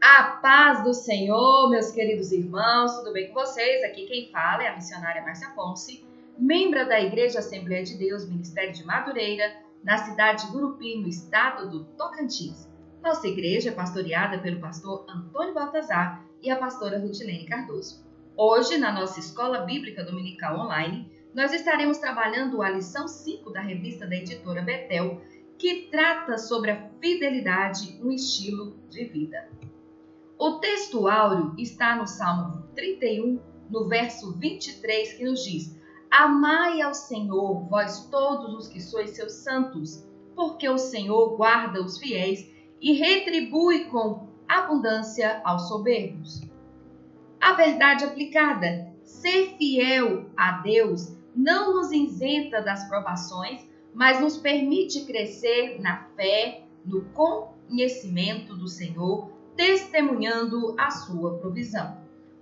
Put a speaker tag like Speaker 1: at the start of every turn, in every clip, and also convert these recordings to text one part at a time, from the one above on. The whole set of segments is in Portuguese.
Speaker 1: A paz do Senhor, meus queridos irmãos, tudo bem com vocês? Aqui quem fala é a missionária Márcia Ponce, membro da Igreja Assembleia de Deus, Ministério de Madureira, na cidade de Gurupim, no estado do Tocantins. Nossa igreja é pastoreada pelo pastor Antônio Baltazar e a pastora Rutilene Cardoso. Hoje, na nossa Escola Bíblica Dominical Online, nós estaremos trabalhando a lição 5 da revista da editora Betel, que trata sobre a fidelidade, um estilo de vida. O texto áureo está no Salmo 31, no verso 23, que nos diz: Amai ao Senhor, vós todos os que sois seus santos, porque o Senhor guarda os fiéis e retribui com abundância aos soberbos. A verdade aplicada: ser fiel a Deus não nos isenta das provações, mas nos permite crescer na fé, no conhecimento do Senhor, testemunhando a sua provisão.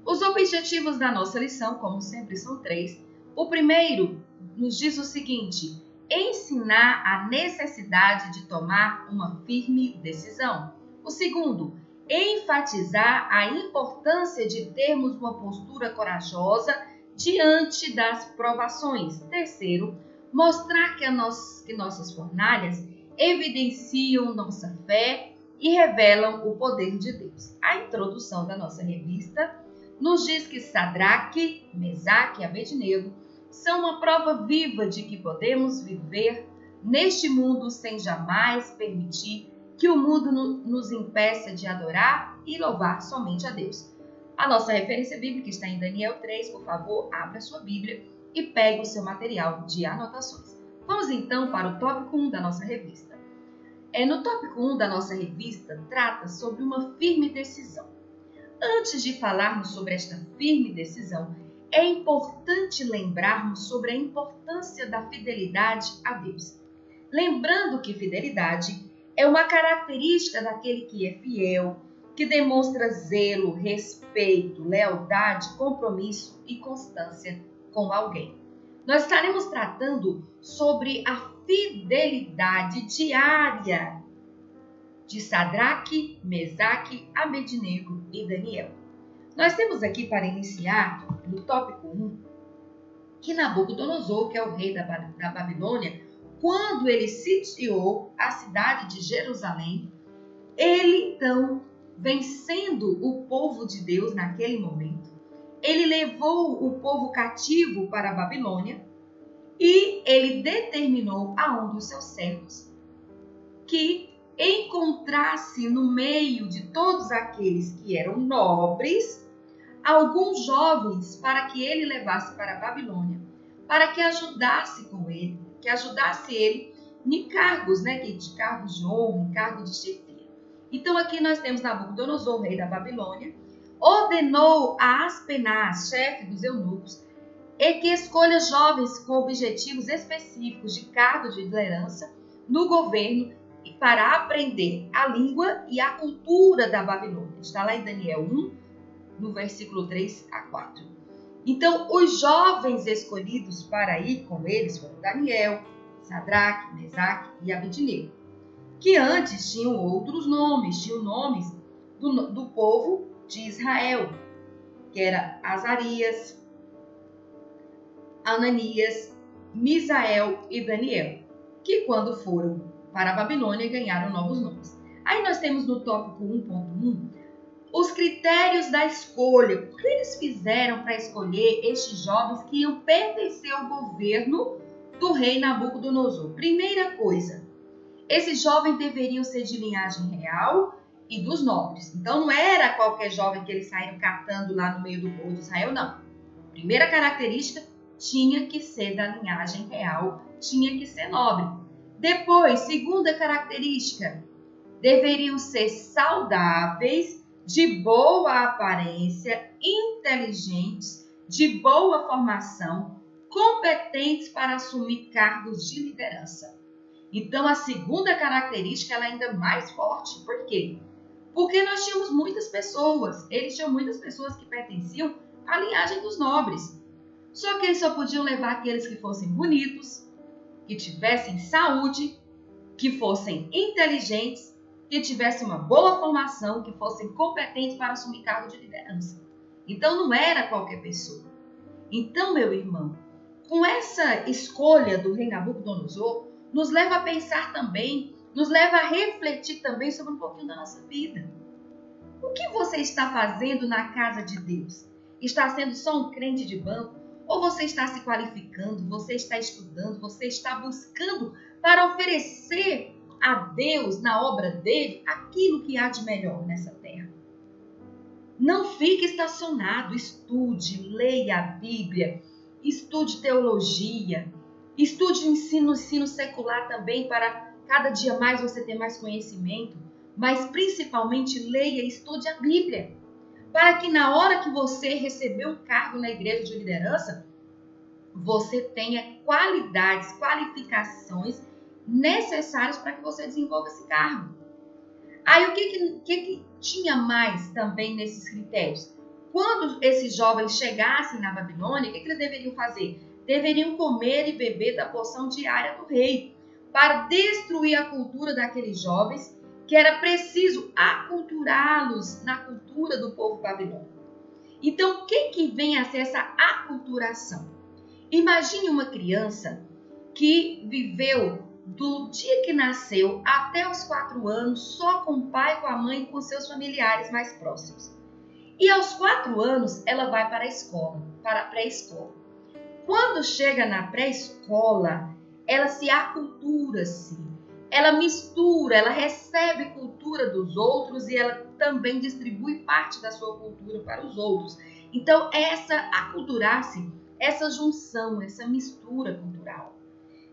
Speaker 1: Os objetivos da nossa lição, como sempre, são 3. O primeiro nos diz o seguinte: ensinar a necessidade de tomar uma firme decisão. O segundo, enfatizar a importância de termos uma postura corajosa diante das provações. Terceiro, mostrar que nossas fornalhas evidenciam nossa fé e revelam o poder de Deus. A introdução da nossa revista nos diz que Sadraque, Mesaque e Abednego são uma prova viva de que podemos viver neste mundo sem jamais permitir que o mundo nos impeça de adorar e louvar somente a Deus. A nossa referência bíblica está em Daniel 3, por favor, abra sua Bíblia e pegue o seu material de anotações. Vamos então para o tópico 1 da nossa revista. No tópico 1 da nossa revista, trata sobre uma firme decisão. Antes de falarmos sobre esta firme decisão, é importante lembrarmos sobre a importância da fidelidade a Deus. Lembrando que fidelidade é uma característica daquele que é fiel, que demonstra zelo, respeito, lealdade, compromisso e constância com alguém. Nós estaremos tratando sobre a fidelidade diária de Sadraque, Mesaque, Abednego e Daniel. Nós temos aqui, para iniciar, no tópico 1, que Nabucodonosor, que é o rei da Babilônia, quando ele sitiou a cidade de Jerusalém, ele então, vencendo o povo de Deus naquele momento, ele levou o povo cativo para a Babilônia e ele determinou a um dos seus servos que encontrasse no meio de todos aqueles que eram nobres, alguns jovens para que ele levasse para a Babilônia, para que ajudasse ele em cargos, de cargos de honra, em cargos de chefia. Então aqui nós temos Nabucodonosor, rei da Babilônia, ordenou a Aspenaz, chefe dos eunucos, e que escolha jovens com objetivos específicos de cargo de liderança no governo para aprender a língua e a cultura da Babilônia. Está lá em Daniel 1, no versículo 3 a 4. Então, os jovens escolhidos para ir com eles foram Daniel, Sadraque, Mesaque e Abednego, que antes tinham outros nomes, tinham nomes do povo de Israel, que era Azarias, Ananias, Misael e Daniel, que quando foram para a Babilônia ganharam novos nomes. Aí nós temos no tópico 1.1 os critérios da escolha. O que eles fizeram para escolher estes jovens que iam pertencer ao governo do rei Nabucodonosor? Primeira coisa, esses jovens deveriam ser de linhagem real e dos nobres. Então não era qualquer jovem que eles saíram catando lá no meio do povo de Israel, não. Primeira característica, tinha que ser da linhagem real, tinha que ser nobre. Depois, segunda característica, deveriam ser saudáveis, de boa aparência, inteligentes, de boa formação, competentes para assumir cargos de liderança. Então, a segunda característica ela é ainda mais forte. Por quê? Porque nós tínhamos muitas pessoas, eles tinham muitas pessoas que pertenciam à linhagem dos nobres. Só que eles só podiam levar aqueles que fossem bonitos, que tivessem saúde, que fossem inteligentes que tivessem uma boa formação, que fossem competentes para assumir cargo de liderança. Então não era qualquer pessoa. Então, meu irmão, com essa escolha do rei Nabucodonosor, nos leva a pensar também, nos leva a refletir também sobre um pouquinho da nossa vida. O que você está fazendo na casa de Deus? Está sendo só um crente de banco? Ou você está se qualificando, você está estudando, você está buscando para oferecer a Deus, na obra dele, aquilo que há de melhor nessa terra? Não fique estacionado, estude, leia a Bíblia, estude teologia, estude ensino secular também, para cada dia mais você ter mais conhecimento, mas principalmente leia e estude a Bíblia, para que na hora que você receber um cargo na igreja de liderança, você tenha qualidades, qualificações necessárias para que você desenvolva esse cargo. Aí o que tinha mais também nesses critérios? Quando esses jovens chegassem na Babilônia, o que eles deveriam fazer? Deveriam comer e beber da porção diária do rei, para destruir a cultura daqueles jovens, que era preciso aculturá-los na cultura do povo babilônico. Então, o que vem a ser essa aculturação? Imagine uma criança que viveu do dia que nasceu até os 4 anos só com o pai, com a mãe e com seus familiares mais próximos. E aos 4 anos ela vai para a escola, para a pré-escola. Quando chega na pré-escola, ela se acultura-se, ela mistura, ela recebe cultura dos outros e ela também distribui parte da sua cultura para os outros. Então, essa aculturar-se, essa junção, essa mistura cultural,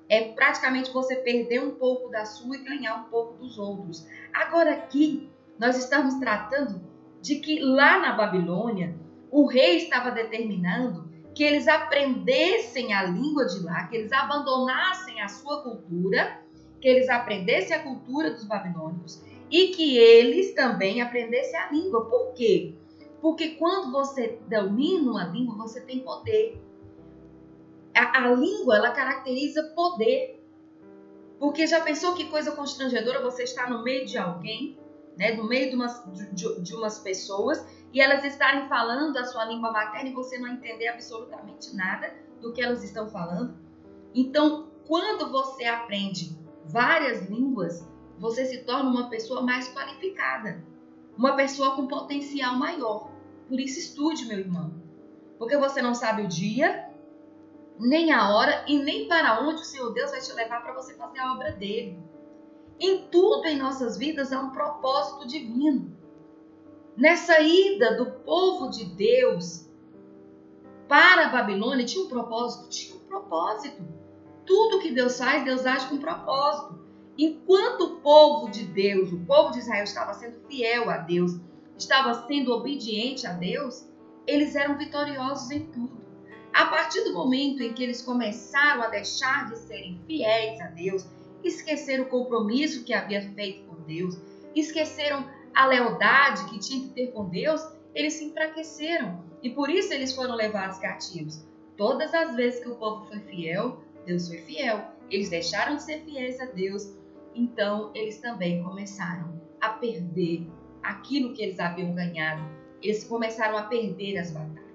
Speaker 1: é praticamente você perder um pouco da sua e ganhar um pouco dos outros. Agora aqui, nós estamos tratando de que lá na Babilônia, o rei estava determinando que eles aprendessem a língua de lá, que eles abandonassem a sua cultura, que eles aprendessem a cultura dos babilônicos e que eles também aprendessem a língua. Por quê? Porque quando você domina uma língua, você tem poder. A língua, ela caracteriza poder. Porque já pensou que coisa constrangedora você estar no meio de alguém, né, no meio de umas pessoas, e elas estarem falando a sua língua materna e você não entender absolutamente nada do que elas estão falando? Então, quando você aprende várias línguas, você se torna uma pessoa mais qualificada, uma pessoa com potencial maior. Por isso, estude, meu irmão. Porque você não sabe o dia, nem a hora e nem para onde o Senhor Deus vai te levar para você fazer a obra dele. Em tudo em nossas vidas há um propósito divino. Nessa ida do povo de Deus para a Babilônia tinha um propósito? Tinha um propósito. Tudo que Deus faz, Deus age com propósito. Enquanto o povo de Deus, o povo de Israel estava sendo fiel a Deus, estava sendo obediente a Deus, eles eram vitoriosos em tudo. A partir do momento em que eles começaram a deixar de serem fiéis a Deus, esqueceram o compromisso que havia feito com Deus, esqueceram a lealdade que tinha que ter com Deus, eles se enfraqueceram e por isso eles foram levados cativos. Todas as vezes que o povo foi fiel, Deus foi fiel. Eles deixaram de ser fiéis a Deus, então eles também começaram a perder aquilo que eles haviam ganhado. Eles começaram a perder as batalhas.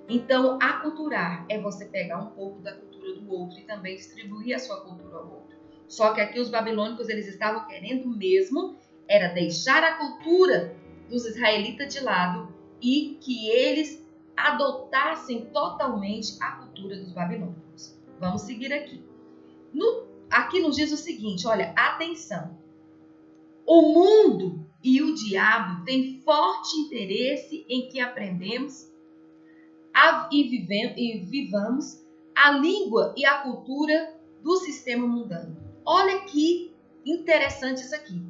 Speaker 1: Então, aculturar é você pegar um pouco da cultura do outro e também distribuir a sua cultura ao outro. Só que aqui os babilônicos, eles estavam querendo mesmo era deixar a cultura dos israelitas de lado e que eles adotassem totalmente a cultura dos babilônicos. Vamos seguir aqui. Aqui nos diz o seguinte, olha, atenção. O mundo e o diabo têm forte interesse em que aprendemos e vivamos a língua e a cultura do sistema mundano. Olha que interessante isso aqui.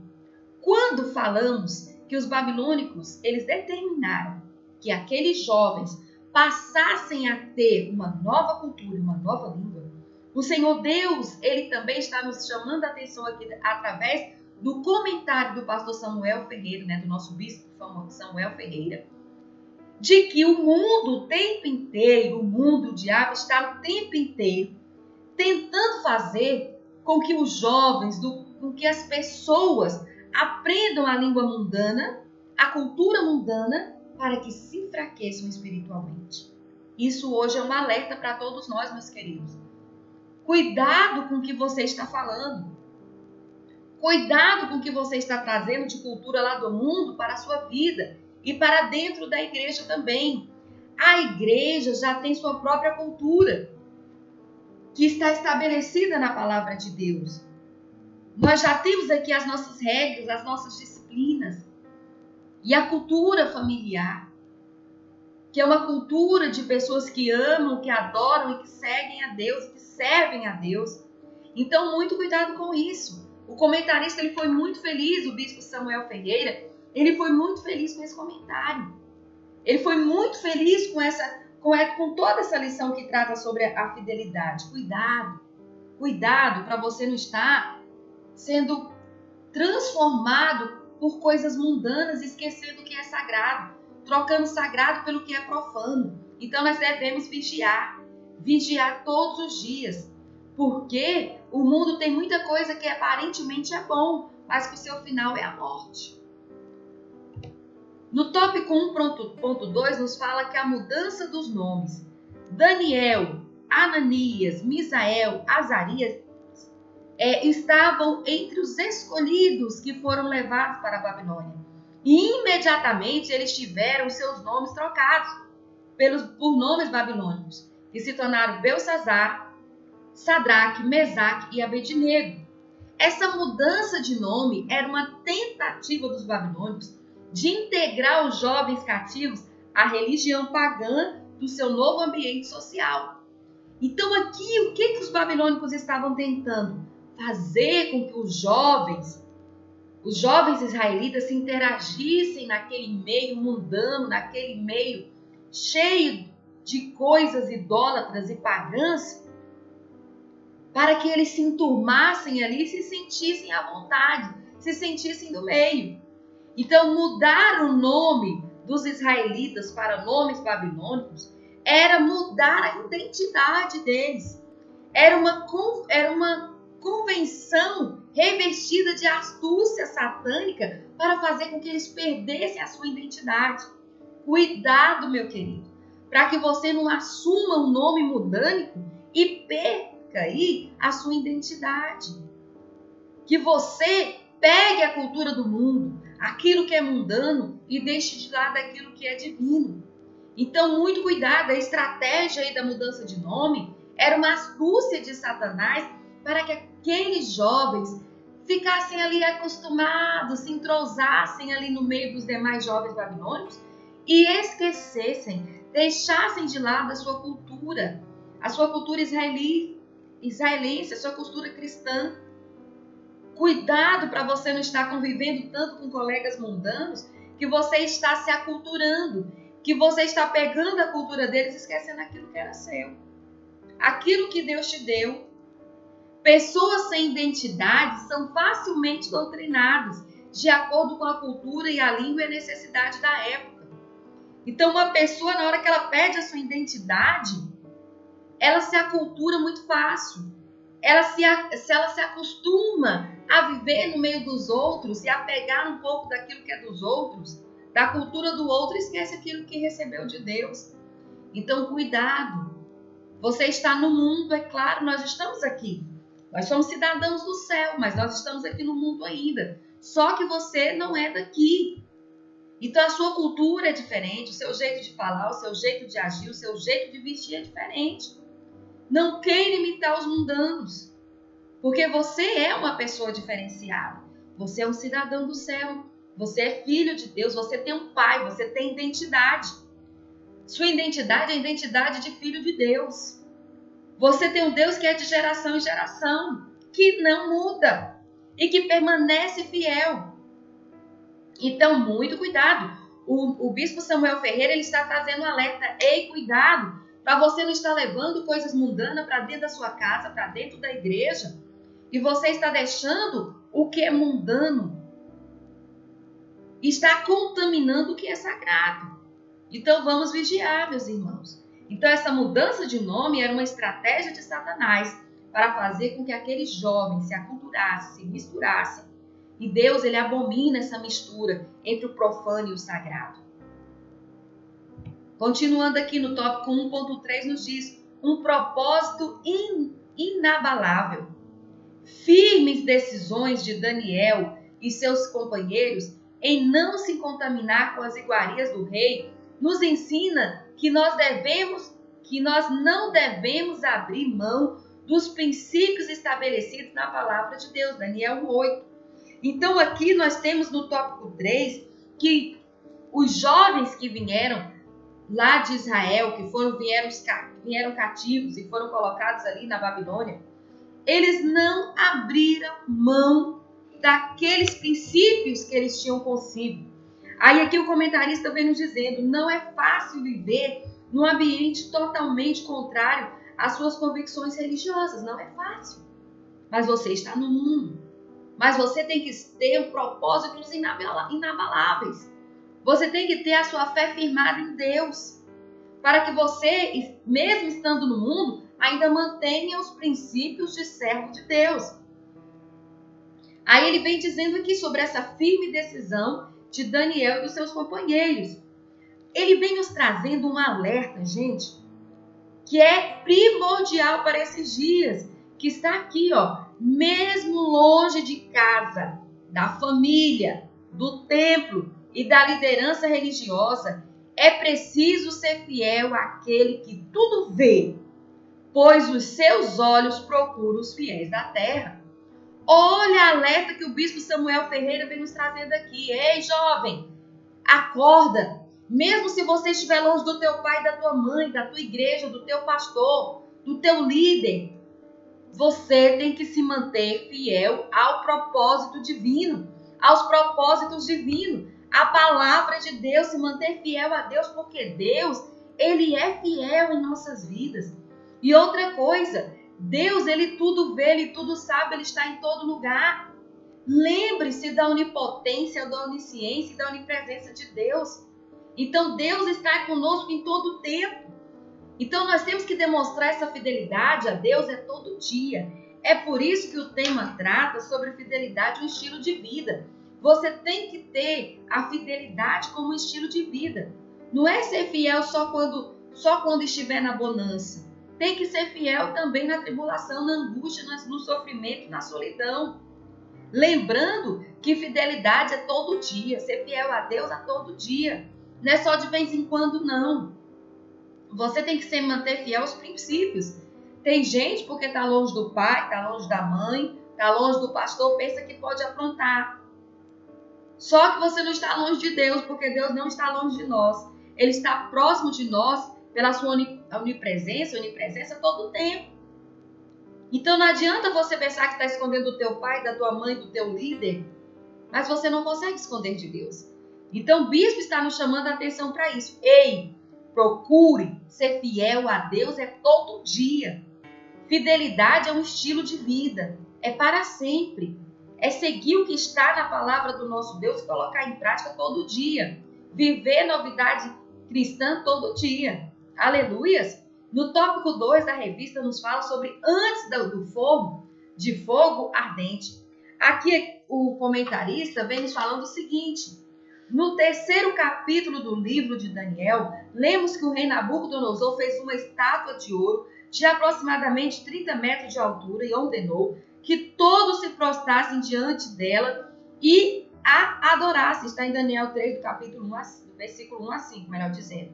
Speaker 1: Quando falamos que os babilônicos, eles determinaram que aqueles jovens passassem a ter uma nova cultura, uma nova língua, o Senhor Deus, ele também está nos chamando a atenção aqui através do comentário do pastor Samuel Ferreira, né, do nosso bispo Samuel Ferreira, de que o mundo o tempo inteiro, o diabo está o tempo inteiro tentando fazer com que os jovens, com que as pessoas aprendam a língua mundana, a cultura mundana, para que se enfraqueçam espiritualmente. Isso hoje é um alerta para todos nós, meus queridos. Cuidado com o que você está falando. Cuidado com o que você está trazendo de cultura lá do mundo para a sua vida e para dentro da igreja também. A igreja já tem sua própria cultura, que está estabelecida na palavra de Deus. Nós já temos aqui as nossas regras, as nossas disciplinas. E a cultura familiar, que é uma cultura de pessoas que amam, que adoram e que seguem a Deus, que servem a Deus. Então, muito cuidado com isso. O comentarista ele foi muito feliz, o bispo Samuel Ferreira, ele foi muito feliz com esse comentário. Ele foi muito feliz com toda essa lição que trata sobre a fidelidade. Cuidado para você não estar sendo transformado por coisas mundanas, esquecendo o que é sagrado, trocando sagrado pelo que é profano. Então nós devemos vigiar todos os dias, porque o mundo tem muita coisa que aparentemente é bom, mas que o seu final é a morte. No tópico 1.2 nos fala que a mudança dos nomes Daniel, Ananias, Misael, Azarias estavam entre os escolhidos que foram levados para a Babilônia. E imediatamente eles tiveram seus nomes trocados por nomes babilônicos, que se tornaram Belsassar, Sadraque, Mesaque e Abednego. Essa mudança de nome era uma tentativa dos babilônicos de integrar os jovens cativos à religião pagã do seu novo ambiente social. Então aqui, o que os babilônicos estavam tentando? Fazer com que os jovens israelitas se interagissem naquele meio mundano, naquele meio cheio de coisas idólatras e pagãs, para que eles se enturmassem ali e se sentissem à vontade, se sentissem no meio. Então, mudar o nome dos israelitas para nomes babilônicos era mudar a identidade deles. Era uma convenção revestida de astúcia satânica para fazer com que eles perdessem a sua identidade. Cuidado, meu querido, para que você não assuma um nome mundânico e perca aí a sua identidade. Que você pegue a cultura do mundo, aquilo que é mundano, e deixe de lado aquilo que é divino. Então, muito cuidado, a estratégia aí da mudança de nome era uma astúcia de Satanás para que aqueles jovens ficassem ali acostumados, se entrosassem ali no meio dos demais jovens babilônicos e esquecessem, deixassem de lado a sua cultura israelense, a sua cultura cristã. Cuidado para você não estar convivendo tanto com colegas mundanos que você está se aculturando, que você está pegando a cultura deles e esquecendo aquilo que era seu. Aquilo que Deus te deu. Pessoas sem identidade são facilmente doutrinadas de acordo com a cultura e a língua e a necessidade da época. Então, uma pessoa, na hora que ela perde a sua identidade, ela se acultura muito fácil. Se ela se acostuma a viver no meio dos outros e a pegar um pouco daquilo que é dos outros, da cultura do outro, esquece aquilo que recebeu de Deus. Então, cuidado. Você está no mundo, é claro, nós estamos aqui. Nós somos cidadãos do céu, mas nós estamos aqui no mundo ainda. Só que você não é daqui. Então, a sua cultura é diferente, o seu jeito de falar, o seu jeito de agir, o seu jeito de vestir é diferente. Não queira imitar os mundanos, porque você é uma pessoa diferenciada. Você é um cidadão do céu, você é filho de Deus, você tem um pai, você tem identidade. Sua identidade é a identidade de filho de Deus. Você tem um Deus que é de geração em geração, que não muda e que permanece fiel. Então, muito cuidado. O bispo Samuel Ferreira ele está trazendo um alerta. Ei, cuidado, para você não estar levando coisas mundanas para dentro da sua casa, para dentro da igreja, e você está deixando o que é mundano, está contaminando o que é sagrado. Então, vamos vigiar, meus irmãos. Então, essa mudança de nome era uma estratégia de Satanás para fazer com que aqueles jovens se aculturassem, se misturassem E Deus, ele abomina essa mistura entre o profano e o sagrado. Continuando aqui no tópico 1.3 nos diz, um propósito inabalável. Firmes decisões de Daniel e seus companheiros em não se contaminar com as iguarias do rei, nos ensina que nós não devemos abrir mão dos princípios estabelecidos na palavra de Deus, Daniel 1:8. Então aqui nós temos no tópico 3 que os jovens que vieram lá de Israel, que vieram cativos e foram colocados ali na Babilônia, eles não abriram mão daqueles princípios que eles tinham consigo. Aí aqui o comentarista vem nos dizendo, não é fácil viver num ambiente totalmente contrário às suas convicções religiosas, não é fácil. Mas você está no mundo. Mas você tem que ter propósitos inabaláveis. Você tem que ter a sua fé firmada em Deus, para que você, mesmo estando no mundo, ainda mantenha os princípios de servo de Deus. Aí ele vem dizendo aqui sobre essa firme decisão de Daniel e dos seus companheiros. Ele vem nos trazendo um alerta, gente, que é primordial para esses dias, que está aqui, ó, mesmo longe de casa, da família, do templo e da liderança religiosa, é preciso ser fiel àquele que tudo vê, pois os seus olhos procuram os fiéis da terra. Olha a alerta que o bispo Samuel Ferreira vem nos trazendo aqui. Ei, jovem, acorda. Mesmo se você estiver longe do teu pai, da tua mãe, da tua igreja, do teu pastor, do teu líder, você tem que se manter fiel ao propósito divino, aos propósitos divinos. A palavra de Deus, se manter fiel a Deus, porque Deus, ele é fiel em nossas vidas. E outra coisa, Deus, ele tudo vê, ele tudo sabe, ele está em todo lugar. Lembre-se da onipotência, da onisciência e da onipresença de Deus. Então, Deus está conosco em todo o tempo. Então, nós temos que demonstrar essa fidelidade a Deus todo dia. É por isso que o tema trata sobre fidelidade, um estilo de vida. Você tem que ter a fidelidade como um estilo de vida. Não é ser fiel só quando estiver na bonança. Tem que ser fiel também na tribulação, na angústia, no sofrimento, na solidão. Lembrando que fidelidade é todo dia. Ser fiel a Deus é todo dia. Não é só de vez em quando, não. Você tem que se manter fiel aos princípios. Tem gente, porque está longe do pai, está longe da mãe, está longe do pastor, pensa que pode aprontar. Só que você não está longe de Deus, porque Deus não está longe de nós. Ele está próximo de nós pela sua onipresença todo o tempo. Então não adianta você pensar que está escondendo do teu pai, da tua mãe, do teu líder, mas você não consegue esconder de Deus. Então o bispo está nos chamando a atenção para isso. Ei, procure ser fiel a Deus todo dia. Fidelidade é um estilo de vida, é para sempre. É seguir o que está na palavra do nosso Deus e colocar em prática todo dia. Viver novidade cristã todo dia. Aleluias! No tópico 2 da revista nos fala sobre antes do forno de fogo ardente. Aqui o comentarista vem nos falando o seguinte. No 3º capítulo do livro de Daniel, lemos que o rei Nabucodonosor fez uma estátua de ouro de aproximadamente 30 metros de altura e ordenou que todos se prostrassem diante dela e a adorassem. Está em Daniel 3, do capítulo 1 do versículo 1 a 5, melhor dizendo.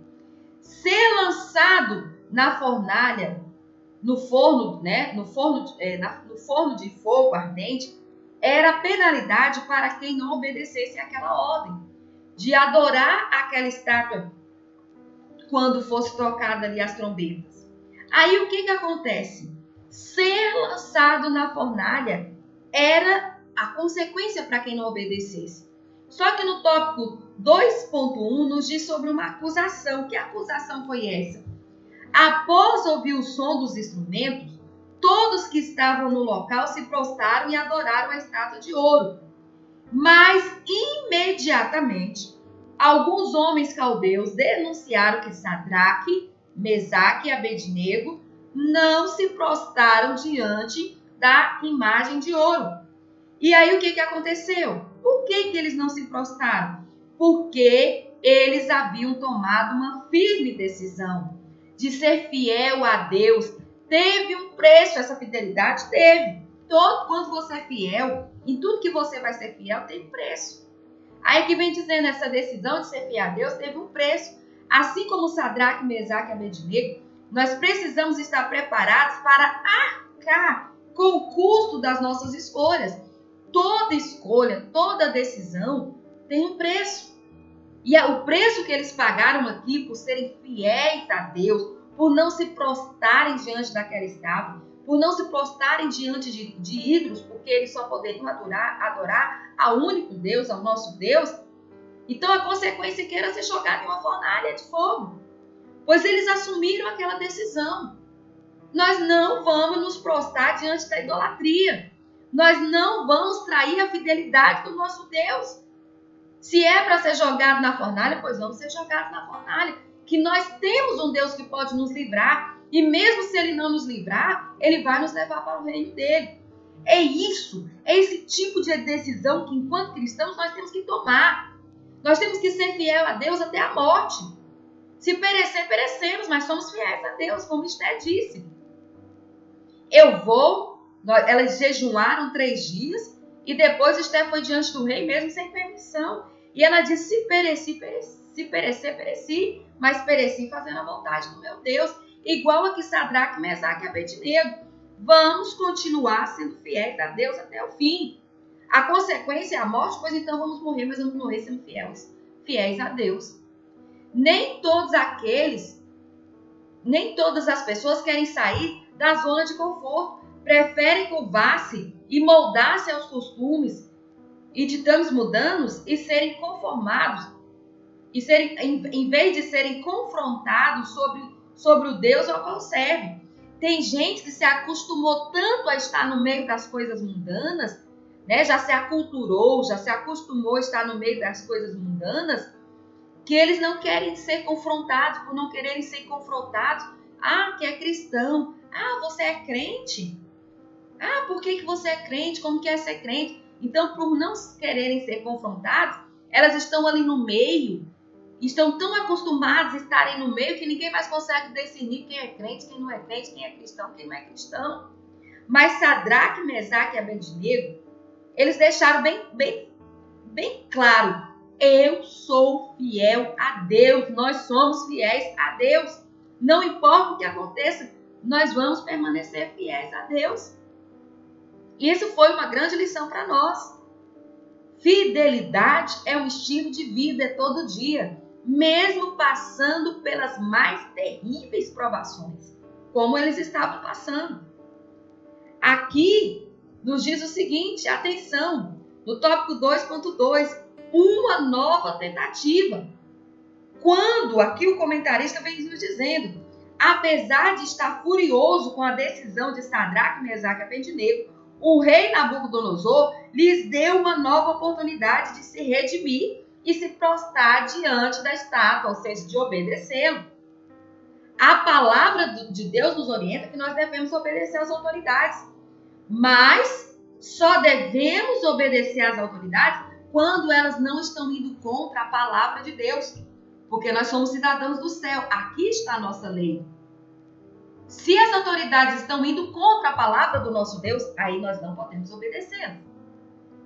Speaker 1: Ser lançado na fornalha, no forno de fogo ardente, era penalidade para quem não obedecesse àquela ordem de adorar aquela estátua quando fosse tocada ali as trombetas. Aí o que acontece? Ser lançado na fornalha era a consequência para quem não obedecesse. Só que no tópico 2.1 nos diz sobre uma acusação. Que acusação foi essa? Após ouvir o som dos instrumentos, todos que estavam no local se prostraram e adoraram a estátua de ouro. Mas, imediatamente, alguns homens caldeus denunciaram que Sadraque, Mesaque e Abednego não se prostraram diante da imagem de ouro. E aí o que aconteceu? Por que eles não se prostraram? Porque eles haviam tomado uma firme decisão de ser fiel a Deus. Teve um preço, essa fidelidade teve. Quando você é fiel, em tudo que você vai ser fiel, tem preço. Aí que vem dizendo, essa decisão de ser fiel a Deus teve um preço. Assim como Sadraque, Mesaque e Abednego, nós precisamos estar preparados para arcar com o custo das nossas escolhas. Toda escolha, toda decisão tem um preço. E o preço que eles pagaram aqui por serem fiéis a Deus, por não se prostrarem diante daquela estátua, por não se prostrarem diante de ídolos, porque eles só poderiam adorar ao único Deus, ao nosso Deus. Então a consequência é que era ser jogado em uma fornalha de fogo. Pois eles assumiram aquela decisão. Nós não vamos nos prostrar diante da idolatria. Nós não vamos trair a fidelidade do nosso Deus. Se é para ser jogado na fornalha, pois vamos ser jogados na fornalha. Que nós temos um Deus que pode nos livrar. E mesmo se Ele não nos livrar, Ele vai nos levar para o reino dEle. É esse tipo de decisão que, enquanto cristãos, nós temos que tomar. Nós temos que ser fiel a Deus até a morte. Se perecer, perecemos, mas somos fiéis a Deus, como Esté disse. Elas jejuaram 3 dias e depois Esté foi diante do rei mesmo sem permissão. E ela disse, se perecer, pereci, mas pereci fazendo a vontade do meu Deus. Igual a que Sadraque, Mesaque e Abednego. Vamos continuar sendo fiéis a Deus até o fim. A consequência é a morte, pois então vamos morrer, mas vamos morrer sendo fiéis a Deus. Nem todas as pessoas querem sair da zona de conforto. Preferem curvar-se e moldar-se aos costumes e ditames mudanos e serem conformados. Em vez de serem confrontados sobre o Deus ao qual servem. Tem gente que se acostumou tanto a estar no meio das coisas mundanas, né? Já se aculturou, já se acostumou a estar no meio das coisas mundanas, que eles não querem ser confrontados, por não quererem ser confrontados. Ah, que é cristão. Ah, você é crente? Ah, por que você é crente? Como que é ser crente? Então, por não quererem ser confrontados, elas estão ali no meio, estão tão acostumadas a estarem no meio que ninguém mais consegue discernir quem é crente, quem não é crente, quem é cristão, quem não é cristão. Mas Sadraque, Mesaque e Abednego, eles deixaram bem claro, eu sou fiel a Deus, nós somos fiéis a Deus. Não importa o que aconteça, nós vamos permanecer fiéis a Deus. E isso foi uma grande lição para nós. Fidelidade é um estilo de vida, é todo dia, mesmo passando pelas mais terríveis provações, como eles estavam passando. Aqui nos diz o seguinte, atenção, no tópico 2.2, uma nova tentativa. Quando, aqui o comentarista vem nos dizendo, apesar de estar furioso com a decisão de Sadraque, Mesaque e Abednego, o rei Nabucodonosor lhes deu uma nova oportunidade de se redimir e se prostrar diante da estátua, ou seja, de obedecê-lo. A palavra de Deus nos orienta que nós devemos obedecer às autoridades, mas só devemos obedecer às autoridades quando elas não estão indo contra a palavra de Deus, porque nós somos cidadãos do céu. Aqui está a nossa lei. Se as autoridades estão indo contra a palavra do nosso Deus, aí nós não podemos obedecer.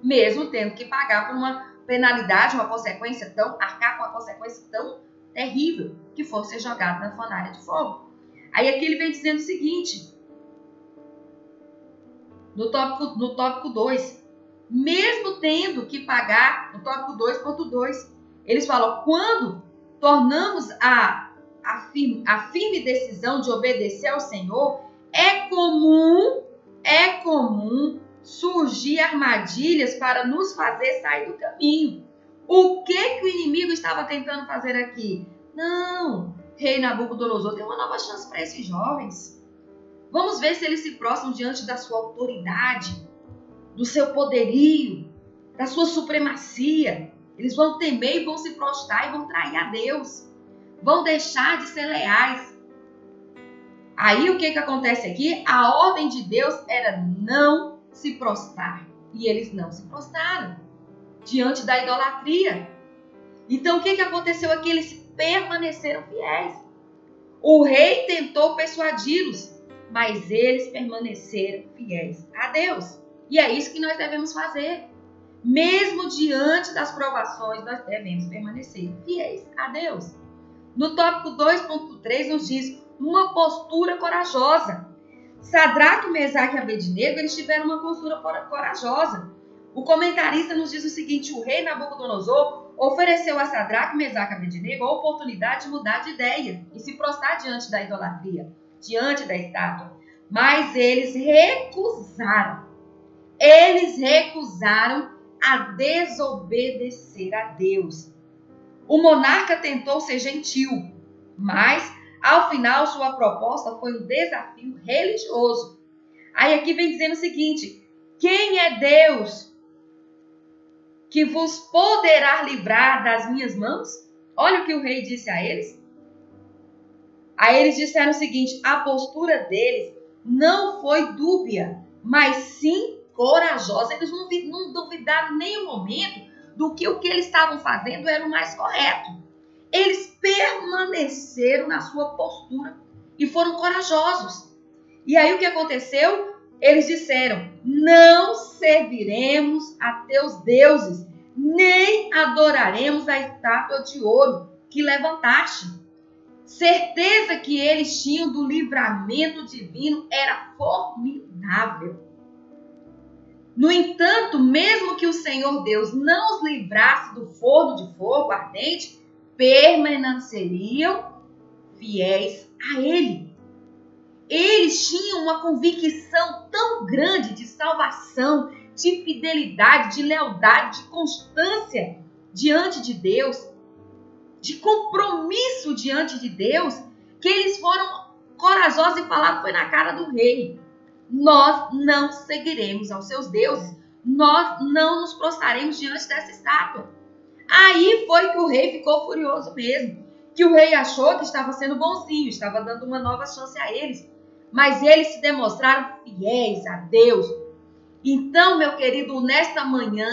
Speaker 1: Mesmo tendo que pagar por uma penalidade, arcar com uma consequência tão terrível, que for ser jogado na fornalha de fogo. Aí aqui ele vem dizendo o seguinte, no tópico 2, mesmo tendo que pagar, no tópico 2.2, eles falam, quando tornamos a firme decisão de obedecer ao Senhor, é comum surgir armadilhas para nos fazer sair do caminho. O que o inimigo estava tentando fazer aqui? Não, rei Nabucodonosor, tem uma nova chance para esses jovens. Vamos ver se eles se prostram diante da sua autoridade, do seu poderio, da sua supremacia. Eles vão temer e vão se prostrar e vão trair a Deus. Vão deixar de ser leais. Aí o que acontece aqui? A ordem de Deus era não se prostrar. e eles não se prostraram diante da idolatria. Então o que aconteceu aqui? Eles permaneceram fiéis. O rei tentou persuadi-los, mas eles permaneceram fiéis a Deus. E é isso que nós devemos fazer. Mesmo diante das provações, nós devemos permanecer fiéis a Deus. No tópico 2.3 nos diz uma postura corajosa. Sadraque, Mesaque e Abednego, eles tiveram uma postura corajosa. O comentarista nos diz o seguinte: o rei Nabucodonosor ofereceu a Sadraque, Mesaque e Abednego a oportunidade de mudar de ideia e se prostrar diante da idolatria, diante da estátua. Mas eles recusaram. Eles recusaram a desobedecer a Deus. O monarca tentou ser gentil, mas ao final sua proposta foi um desafio religioso. Aí aqui vem dizendo o seguinte: quem é Deus que vos poderá livrar das minhas mãos? Olha o que o rei disse a eles. Aí eles disseram o seguinte: a postura deles não foi dúbia, mas sim corajosa. Eles não duvidaram em nenhum momento do que o que eles estavam fazendo era o mais correto. Eles permaneceram na sua postura e foram corajosos. E aí o que aconteceu? Eles disseram: não serviremos a teus deuses, nem adoraremos a estátua de ouro que levantaste. Certeza que eles tinham do livramento divino era formidável. No entanto, mesmo que o Senhor Deus não os livrasse do forno de fogo ardente, permaneceriam fiéis a Ele. Eles tinham uma convicção tão grande de salvação, de fidelidade, de lealdade, de constância diante de Deus, de compromisso diante de Deus, que eles foram corajosos e falaram, foi na cara do rei: nós não seguiremos aos seus deuses, nós não nos prostraremos diante dessa estátua. Aí foi que o rei ficou furioso mesmo, que o rei achou que estava sendo bonzinho, estava dando uma nova chance a eles, mas eles se demonstraram fiéis a Deus. Então, meu querido, nesta manhã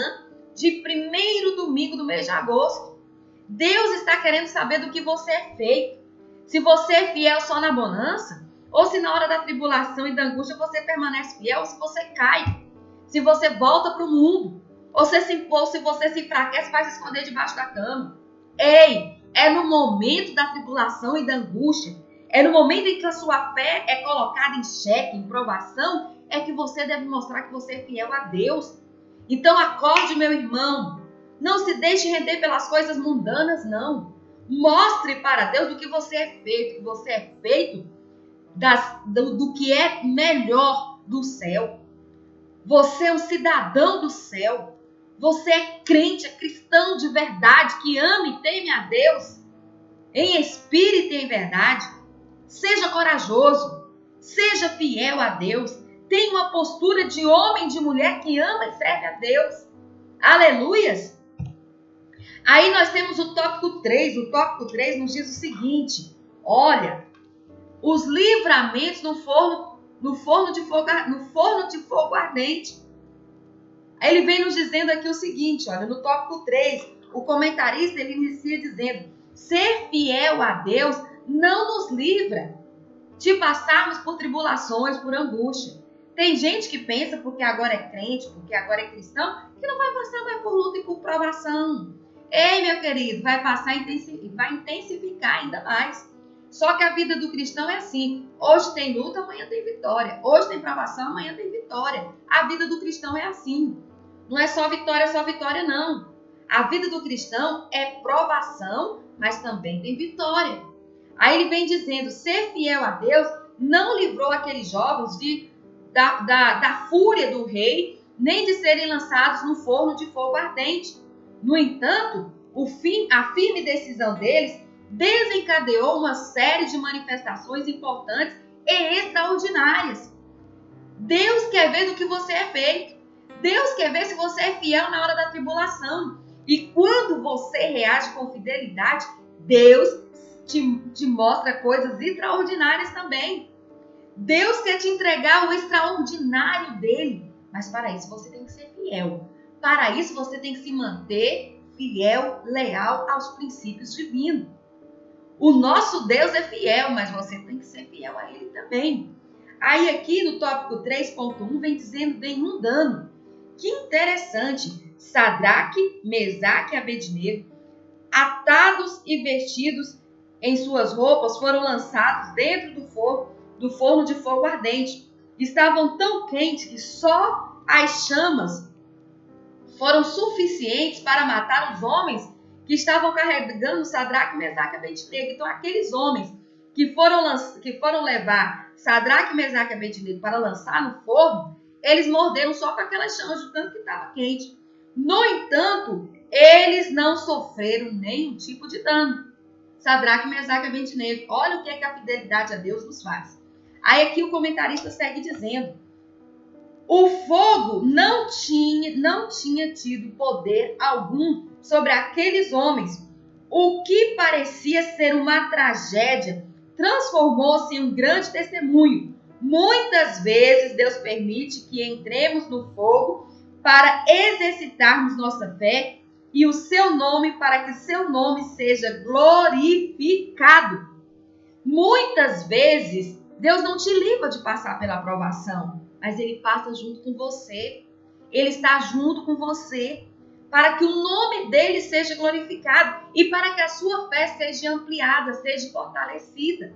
Speaker 1: de primeiro domingo do mês de agosto, Deus está querendo saber do que você é feito. Se você é fiel só na bonança, ou se na hora da tribulação e da angústia você permanece fiel, ou se você cai, se você volta para o mundo, ou se você se enfraquece, vai se esconder debaixo da cama. Ei, é no momento da tribulação e da angústia, é no momento em que a sua fé é colocada em xeque, em provação, é que você deve mostrar que você é fiel a Deus. Então acorde, meu irmão. Não se deixe render pelas coisas mundanas, não. Mostre para Deus do que você é feito, que você é feito do que é melhor do céu. Você é um cidadão do céu. Você é crente, é cristão de verdade, que ama e teme a Deus, em espírito e em verdade. Seja corajoso, seja fiel a Deus. Tenha uma postura de homem, de mulher que ama e serve a Deus. Aleluias! Aí nós temos o tópico 3. O tópico 3 nos diz o seguinte: olha, os livramentos no forno de fogo ardente. Aí ele vem nos dizendo aqui o seguinte, olha, no tópico 3, o comentarista ele inicia dizendo: ser fiel a Deus não nos livra de passarmos por tribulações, por angústia. Tem gente que pensa, porque agora é crente, porque agora é cristão, que não vai passar mais por luta e por provação. Ei, meu querido, vai passar e vai intensificar ainda mais. Só que a vida do cristão é assim. Hoje tem luta, amanhã tem vitória. Hoje tem provação, amanhã tem vitória. A vida do cristão é assim. Não é só vitória, não. A vida do cristão é provação, mas também tem vitória. Aí ele vem dizendo: ser fiel a Deus não livrou aqueles jovens da fúria do rei, nem de serem lançados no forno de fogo ardente. No entanto, a firme decisão deles desencadeou uma série de manifestações importantes e extraordinárias. Deus quer ver do que você é feito. Deus quer ver se você é fiel na hora da tribulação. E quando você reage com fidelidade, Deus te mostra coisas extraordinárias também. Deus quer te entregar o extraordinário dele. Mas para isso você tem que ser fiel. Para isso você tem que se manter fiel, leal aos princípios divinos. O nosso Deus é fiel, mas você tem que ser fiel a Ele também. Aí aqui no tópico 3.1 vem dizendo nenhum dano. Que interessante. Sadraque, Mesaque e Abednego, atados e vestidos em suas roupas, foram lançados dentro do forno de fogo ardente. Estavam tão quentes que só as chamas foram suficientes para matar os homens que estavam carregando Sadraque, Mesaque e Abednego. Então, aqueles homens que foram levar Sadraque, Mesaque e Abednego para lançar no forno, eles morderam só com aquelas chamas do tanto que estava quente. No entanto, eles não sofreram nenhum tipo de dano. Sadraque, Mesaque e Abednego. Olha o que é que a fidelidade a Deus nos faz. Aí aqui o comentarista segue dizendo: o fogo não tinha tido poder algum sobre aqueles homens. O que parecia ser uma tragédia transformou-se em um grande testemunho. Muitas vezes Deus permite que entremos no fogo para exercitarmos nossa fé e o seu nome, para que seu nome seja glorificado. Muitas vezes Deus não te livra de passar pela provação, mas Ele passa junto com você. Ele está junto com você para que o nome dele seja glorificado e para que a sua fé seja ampliada, seja fortalecida.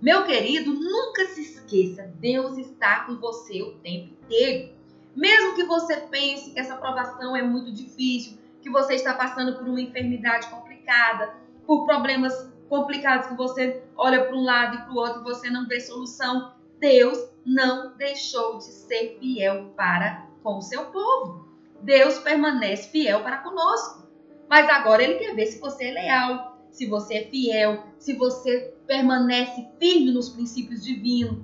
Speaker 1: Meu querido, nunca se esqueça, Deus está com você o tempo inteiro. Mesmo que você pense que essa provação é muito difícil, que você está passando por uma enfermidade complicada, por problemas complicados que você olha para um lado e para o outro e você não vê solução, Deus não deixou de ser fiel para com o seu povo. Deus permanece fiel para conosco. Mas agora Ele quer ver se você é leal, se você é fiel, se você permanece firme nos princípios divinos,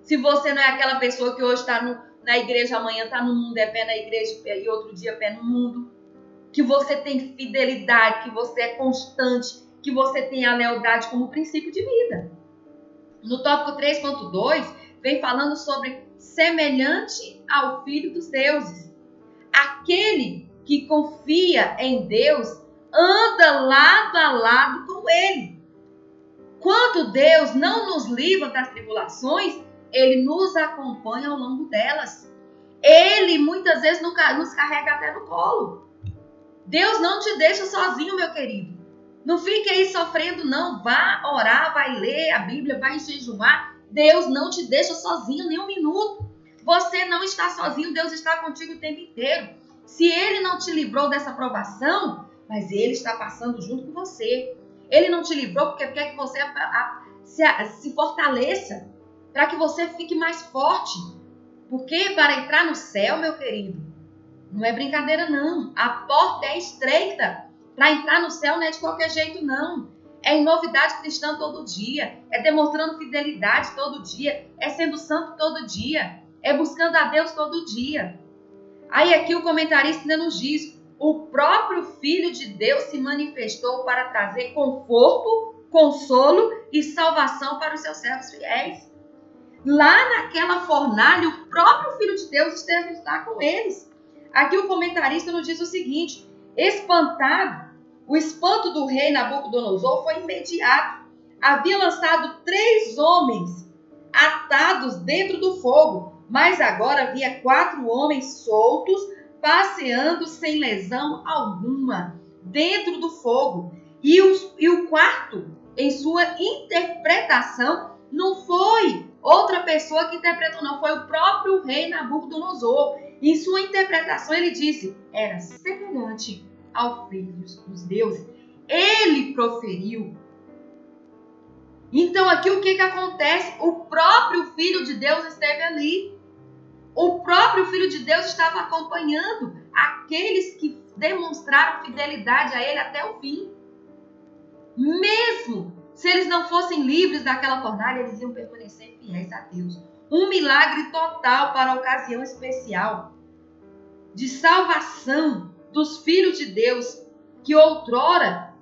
Speaker 1: se você não é aquela pessoa que hoje está na igreja, amanhã está no mundo, é pé na igreja e outro dia pé no mundo, que você tem fidelidade, que você é constante, que você tem a lealdade como princípio de vida. No tópico 3.2, vem falando sobre semelhante ao Filho dos deuses. Aquele que confia em Deus anda lado a lado com Ele. Quando Deus não nos livra das tribulações, Ele nos acompanha ao longo delas. Ele muitas vezes nos carrega até no colo. Deus não te deixa sozinho, meu querido. Não fique aí sofrendo, não. Vá orar, vai ler a Bíblia, vai jejuar. Deus não te deixa sozinho nem um minuto. Você não está sozinho, Deus está contigo o tempo inteiro. Se Ele não te livrou dessa provação, mas Ele está passando junto com você. Ele não te livrou porque quer que você se fortaleça, para que você fique mais forte. Porque para entrar no céu, meu querido, não é brincadeira não. A porta é estreita. Para entrar no céu não é de qualquer jeito não. É em novidade cristã todo dia. É demonstrando fidelidade todo dia. É sendo santo todo dia. É buscando a Deus todo dia. Aí aqui o comentarista ainda nos diz: o próprio Filho de Deus se manifestou para trazer conforto, consolo e salvação para os seus servos fiéis. Lá naquela fornalha, o próprio Filho de Deus esteve lá com eles. Aqui o comentarista nos diz o seguinte: espantado, o espanto do rei Nabucodonosor foi imediato. Havia lançado 3 homens atados dentro do fogo, mas agora havia 4 homens soltos, passeando sem lesão alguma dentro do fogo. E o quarto, em sua interpretação, não foi outra pessoa que interpretou, não, foi o próprio rei Nabucodonosor. Em sua interpretação ele disse: era semelhante ao Filho dos deuses. Ele proferiu. Então aqui o que acontece? O próprio Filho de Deus esteve ali. O próprio Filho de Deus estava acompanhando aqueles que demonstraram fidelidade a Ele até o fim. Mesmo se eles não fossem livres daquela fornalha, eles iam permanecer fiéis a Deus. Um milagre total para a ocasião especial de salvação dos filhos de Deus que outrora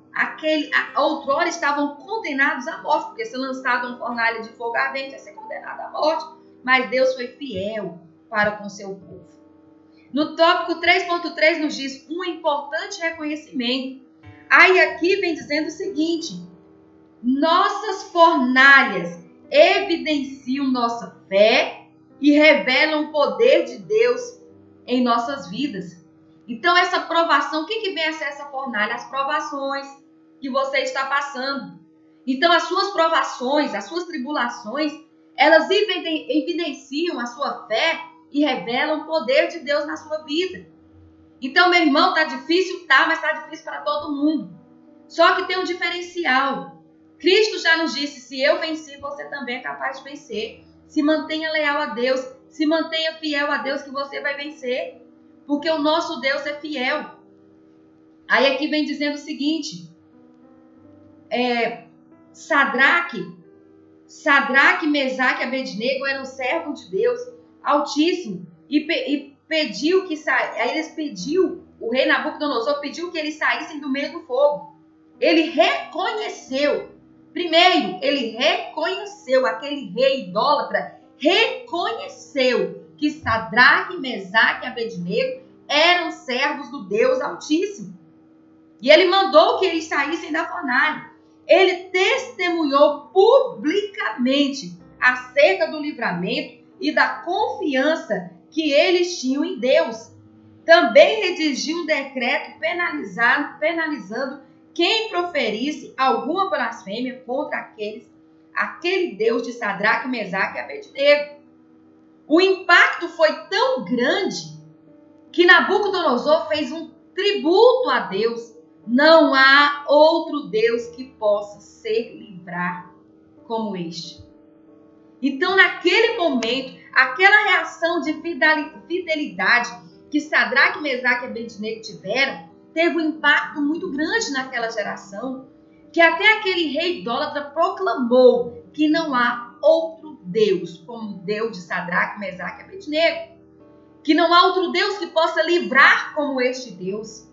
Speaker 1: estavam condenados à morte, porque se lançado uma fornalha de fogo ardente ia ser condenado à morte. Mas Deus foi fiel. para com seu povo. No tópico 3.3 nos diz um importante reconhecimento. Aí aqui vem dizendo o seguinte: nossas fornalhas evidenciam nossa fé e revelam o poder de Deus em nossas vidas. Então essa provação, o que vem a ser essa fornalha? As provações que você está passando. Então as suas provações, as suas tribulações, elas evidenciam a sua fé e revelam o poder de Deus na sua vida. Então, meu irmão, tá difícil? Tá, mas tá difícil para todo mundo. Só que tem um diferencial. Cristo já nos disse, se eu venci, você também é capaz de vencer. Se mantenha leal a Deus, se mantenha fiel a Deus que você vai vencer. Porque o nosso Deus é fiel. Aí aqui vem dizendo o seguinte, Sadraque, Mesaque e Abednego eram servos de Deus Altíssimo e pediu que o rei Nabucodonosor pediu que eles saíssem do meio do fogo. Ele reconheceu, aquele rei idólatra, reconheceu que Sadraque, Mesaque e Abednego eram servos do Deus Altíssimo. E ele mandou que eles saíssem da fornalha. Ele testemunhou publicamente acerca do livramento e da confiança que eles tinham em Deus. Também redigiu um decreto penalizando quem proferisse alguma blasfêmia contra aquele Deus de Sadraque, Mesaque e Abednego. O impacto foi tão grande que Nabucodonosor fez um tributo a Deus. Não há outro Deus que possa se livrar como este. Então, naquele momento, aquela reação de fidelidade que Sadraque, Mesaque e Abednego tiveram, teve um impacto muito grande naquela geração, que até aquele rei idólatra proclamou que não há outro Deus como o Deus de Sadraque, Mesaque e Abednego. Que não há outro Deus que possa livrar como este Deus.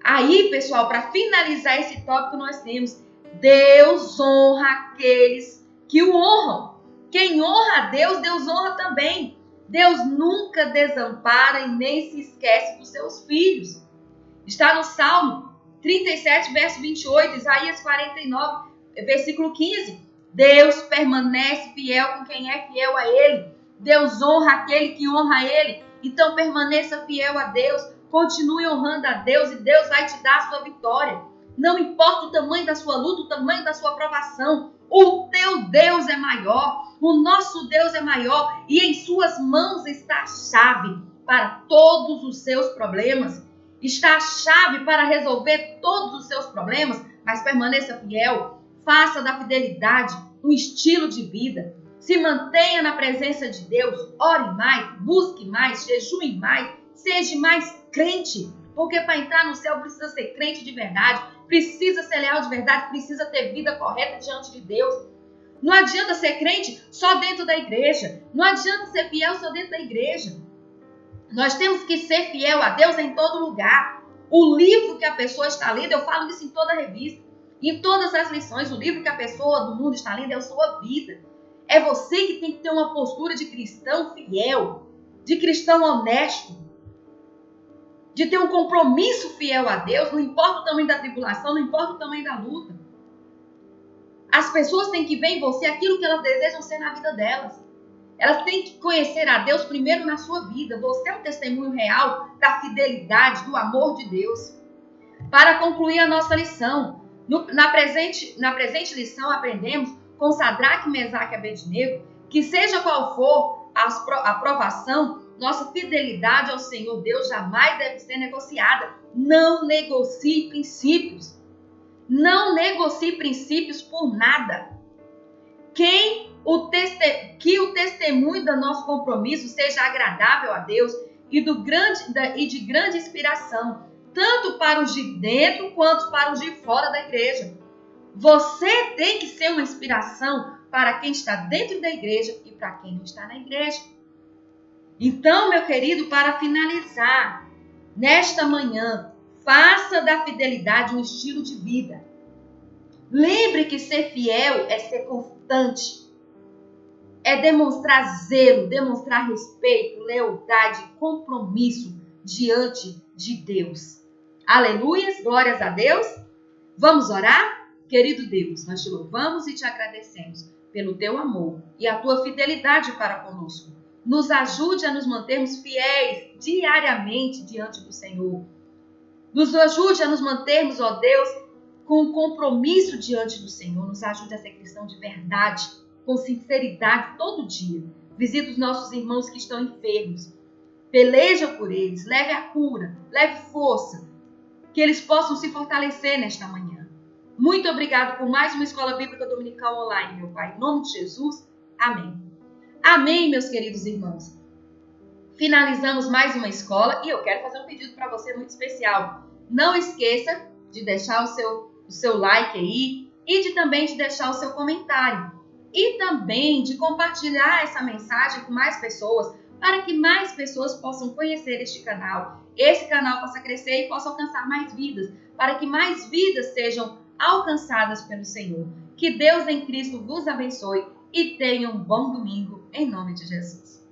Speaker 1: Aí, pessoal, para finalizar esse tópico, nós temos: Deus honra aqueles que o honram. Quem honra a Deus, Deus honra também. Deus nunca desampara e nem se esquece dos seus filhos. Está no Salmo 37, verso 28, Isaías 49, versículo 15. Deus permanece fiel com quem é fiel a Ele. Deus honra aquele que honra a Ele. Então permaneça fiel a Deus. Continue honrando a Deus e Deus vai te dar a sua vitória. Não importa o tamanho da sua luta, o tamanho da sua provação. O teu Deus é maior. O nosso Deus é maior. E em suas mãos está a chave para todos os seus problemas. Está a chave para resolver todos os seus problemas. Mas permaneça fiel. Faça da fidelidade um estilo de vida. Se mantenha na presença de Deus. Ore mais, busque mais, jejue mais. Seja mais crente, porque para entrar no céu precisa ser crente de verdade, precisa ser leal de verdade, precisa ter vida correta diante de Deus. Não adianta ser crente só dentro da igreja, não adianta ser fiel só dentro da igreja. Nós temos que ser fiel a Deus em todo lugar. O livro que a pessoa está lendo, eu falo isso em toda a revista, em todas as lições, o livro que a pessoa do mundo está lendo é a sua vida. É você que tem que ter uma postura de cristão fiel, de cristão honesto, de ter um compromisso fiel a Deus, não importa o tamanho da tribulação, não importa o tamanho da luta. As pessoas têm que ver em você aquilo que elas desejam ser na vida delas. Elas têm que conhecer a Deus primeiro na sua vida. Você é um testemunho real da fidelidade, do amor de Deus. Para concluir a nossa lição, na presente lição aprendemos com Sadraque, Mesaque e Abednego que seja qual for a provação, nossa fidelidade ao Senhor Deus jamais deve ser negociada. Não negocie princípios. Não negocie princípios por nada. Que o testemunho do nosso compromisso seja agradável a Deus e de grande inspiração, tanto para os de dentro quanto para os de fora da igreja. Você tem que ser uma inspiração para quem está dentro da igreja e para quem não está na igreja. Então, meu querido, para finalizar, nesta manhã, faça da fidelidade um estilo de vida. Lembre que ser fiel é ser constante, é demonstrar zelo, demonstrar respeito, lealdade, compromisso diante de Deus. Aleluias, glórias a Deus. Vamos orar? Querido Deus, nós te louvamos e te agradecemos pelo teu amor e a tua fidelidade para conosco. Nos ajude a nos mantermos fiéis diariamente diante do Senhor. Nos ajude a nos mantermos, ó Deus, com um compromisso diante do Senhor. Nos ajude a ser cristão de verdade, com sinceridade todo dia. Visita os nossos irmãos que estão enfermos. Peleja por eles, leve a cura, leve força, que eles possam se fortalecer nesta manhã. Muito obrigado por mais uma Escola Bíblica Dominical Online, meu Pai. Em nome de Jesus, amém. Amém, meus queridos irmãos. Finalizamos mais uma escola e eu quero fazer um pedido para você muito especial. Não esqueça de deixar o seu like aí e também de deixar o seu comentário. E também de compartilhar essa mensagem com mais pessoas, para que mais pessoas possam conhecer este canal. Esse canal possa crescer e possa alcançar mais vidas, para que mais vidas sejam alcançadas pelo Senhor. Que Deus em Cristo vos abençoe e tenha um bom domingo, em nome de Jesus.